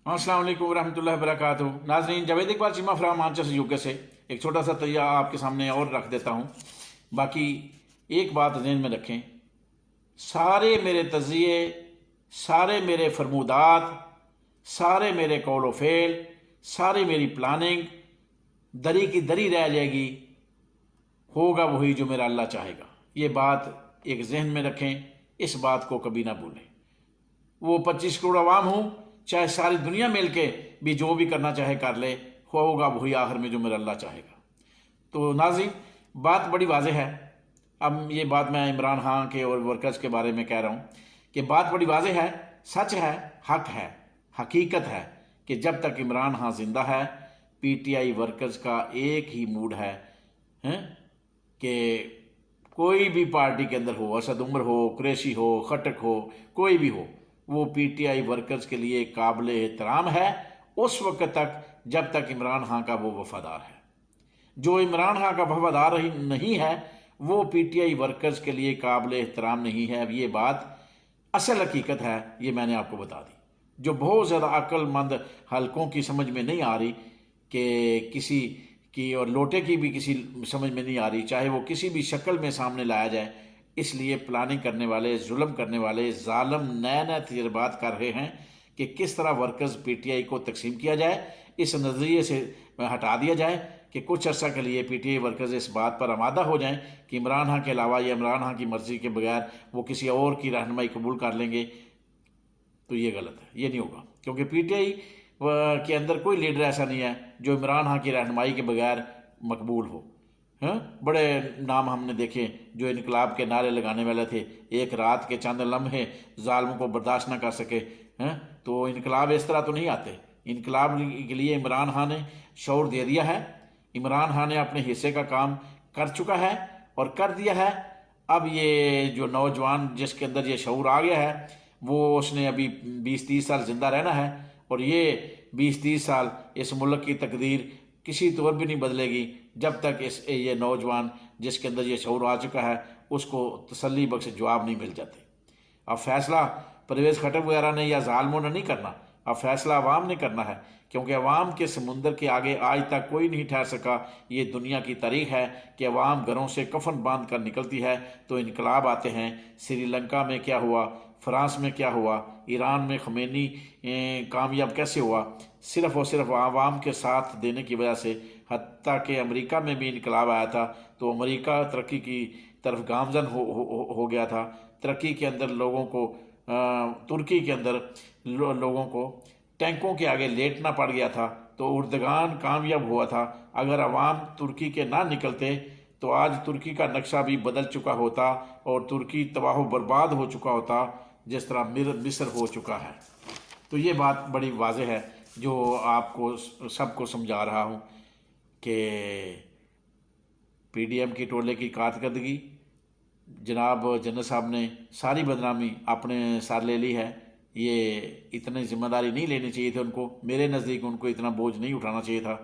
अस्सलाम वालेकुम रहमतुल्लाहि वबरकातुहू। नाज़रीन, Javed Iqbal Cheema from Manchester UK से एक छोटा सा तैयार आपके सामने और रख देता हूँ। बाकी एक बात ज़हन में रखें, सारे मेरे तज़िये, सारे मेरे फरमूदात, सारे मेरे कौल व फेल, सारी मेरी प्लानिंग दरी की दरी रह जाएगी, होगा वही जो मेरा अल्लाह चाहेगा। ये बात एक जहन में रखें, इस बात को कभी ना भूलें। वो 25 करोड़ आवाम हूँ, चाहे सारी दुनिया मिल के भी जो भी करना चाहे कर ले, होगा वही आखिर में जो मेरा अल्लाह चाहेगा। तो नाज़रीन, बात बड़ी वाज़ेह है। अब ये बात मैं इमरान खान के और वर्कर्स के बारे में कह रहा हूँ कि बात बड़ी वाज़ेह है, सच है, हक है, हकीकत है कि जब तक इमरान खान जिंदा है, पीटीआई वर्कर्स का एक ही मूड है, कि कोई भी पार्टी के अंदर हो, असद उमर हो, कुरैशी हो, खटक हो, कोई भी हो, वो पीटीआई वर्कर्स के लिए काबिल एहतराम है उस वक्त तक जब तक इमरान खान का वो वफादार है। जो इमरान खान का वफादार नहीं है वो पीटीआई वर्कर्स के लिए काबिल एहतराम नहीं है। अब ये बात असल हकीकत है, ये मैंने आपको बता दी, जो बहुत ज़्यादा अक्लमंद हलकों की समझ में नहीं आ रही, कि किसी की और लोटे की भी किसी समझ में नहीं आ रही, चाहे वो किसी भी शक्ल में सामने लाया जाए। इसलिए प्लानिंग करने वाले, जुल्म करने वाले जालिम नए नए तजर्बात कर रहे हैं कि किस तरह वर्कर्स पीटीआई को तकसीम किया जाए, इस नज़रिए से हटा दिया जाए कि कुछ अर्सा के लिए पीटीआई वर्कर्स इस बात पर आमादा हो जाएं कि इमरान खान के अलावा या इमरान खान की मर्ज़ी के बगैर वो किसी और की रहनुमाई कबूल कर लेंगे। तो ये गलत है, ये नहीं होगा, क्योंकि पीटीआई के अंदर कोई लीडर ऐसा नहीं है जो इमरान खान की रहनुमाई के बगैर मकबूल हो। बड़े नाम हमने देखे जो इनकलाब के नारे लगाने वाले थे, एक रात के चंद लम्हे जालिम को बर्दाश्त ना कर सके। तो इनकलाब इस तरह तो नहीं आते। इनकलाब के लिए इमरान खान ने शौर दे दिया है, इमरान खान ने अपने हिस्से का काम कर चुका है और कर दिया है। अब ये जो नौजवान जिसके अंदर ये शौर आ गया है, वो उसने अभी 20-30 साल जिंदा रहना है, और ये 20-30 साल इस मुल्क की तकदीर किसी तौर भी नहीं बदलेगी जब तक ये नौजवान जिसके अंदर ये शऊर आ चुका है उसको तसल्ली बख्श जवाब नहीं मिल जाते। अब फैसला परवेज़ खटक वगैरह ने या जालिमों ने नहीं करना, अब फैसला अवाम ने करना है, क्योंकि अवाम के समुंदर के आगे आज तक कोई नहीं ठहर सका। ये दुनिया की तारीख है कि अवाम घरों से कफन बांध कर निकलती है तो इनकलाब आते हैं। श्रीलंका में क्या हुआ, फ्रांस में क्या हुआ, ईरान में खमेनी कामयाब कैसे हुआ, सिर्फ और सिर्फ आवाम के साथ देने की वजह से। हत्ता कि अमेरिका में भी इनकलाब आया था तो अमेरिका तरक्की की तरफ गामजन हो गया था। तरक्की के अंदर लोगों को, तुर्की के अंदर लोगों को टैंकों के आगे लेटना पड़ गया था तो उर्दगान कामयाब हुआ था। अगर अवाम तुर्की के ना निकलते तो आज तुर्की का नक्शा भी बदल चुका होता और तुर्की तबाह बर्बाद हो चुका होता जिस तरह मिस्र हो चुका है। तो ये बात बड़ी वाज़ेह है जो आपको सबको समझा रहा हूँ कि पीडीएम की टोले की कारकर्दगी, जनाब जन्नत साहब ने सारी बदनामी अपने सर ले ली है। ये इतनी जिम्मेदारी नहीं लेनी चाहिए थी उनको, मेरे नज़दीक उनको इतना बोझ नहीं उठाना चाहिए था।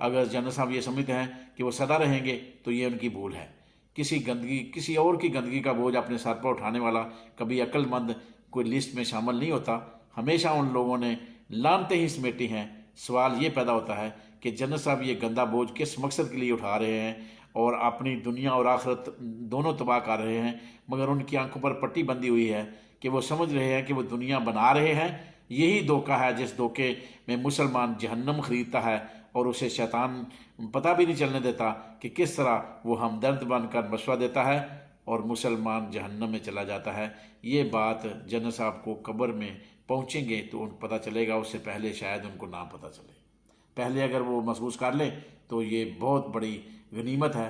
अगर जन्नत साहब ये समझते हैं कि वो सदा रहेंगे तो ये उनकी भूल है। किसी और की गंदगी का बोझ अपने सर पर उठाने वाला कभी अक्लमंद कोई लिस्ट में शामिल नहीं होता। हमेशा उन लोगों ने लानते ही समेटी हैं। सवाल ये पैदा होता है कि जन्नत साहब ये गंदा बोझ किस मकसद के लिए उठा रहे हैं और अपनी दुनिया और आखिरत दोनों तबाह कर रहे हैं, मगर उनकी आंखों पर पट्टी बंधी हुई है कि वो समझ रहे हैं कि वो दुनिया बना रहे हैं। यही धोखा है जिस धोखे में मुसलमान जहन्नम खरीदता है और उसे शैतान पता भी नहीं चलने देता कि किस तरह वो हमदर्द बनकर मशवरा देता है और मुसलमान जहन्नम में चला जाता है। ये बात जन्नत साहब को कब्र में पहुँचेंगे तो उनको पता चलेगा, उससे पहले शायद उनको ना पता चले। पहले अगर वो महसूस कर लें तो ये बहुत बड़ी गनीमत है।